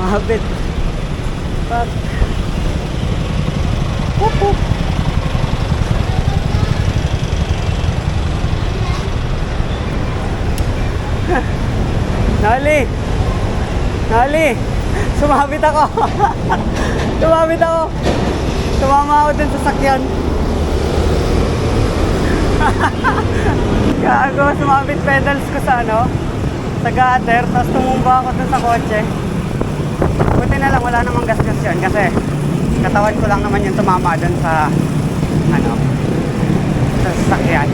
Sumabit. Fuck. Whoop, whoop. Nali! Nali! Sumabit ako! Sumabit ako! Sumama ako dun sa sakyan. Gago, sumabit pedals ko sa ano, sa gutter, tapos tumumba ako dun sa kotse. Buti na lang wala namang gasgas yun kasi katawan ko lang naman yung tumama dun sa ano, sa sasakyan.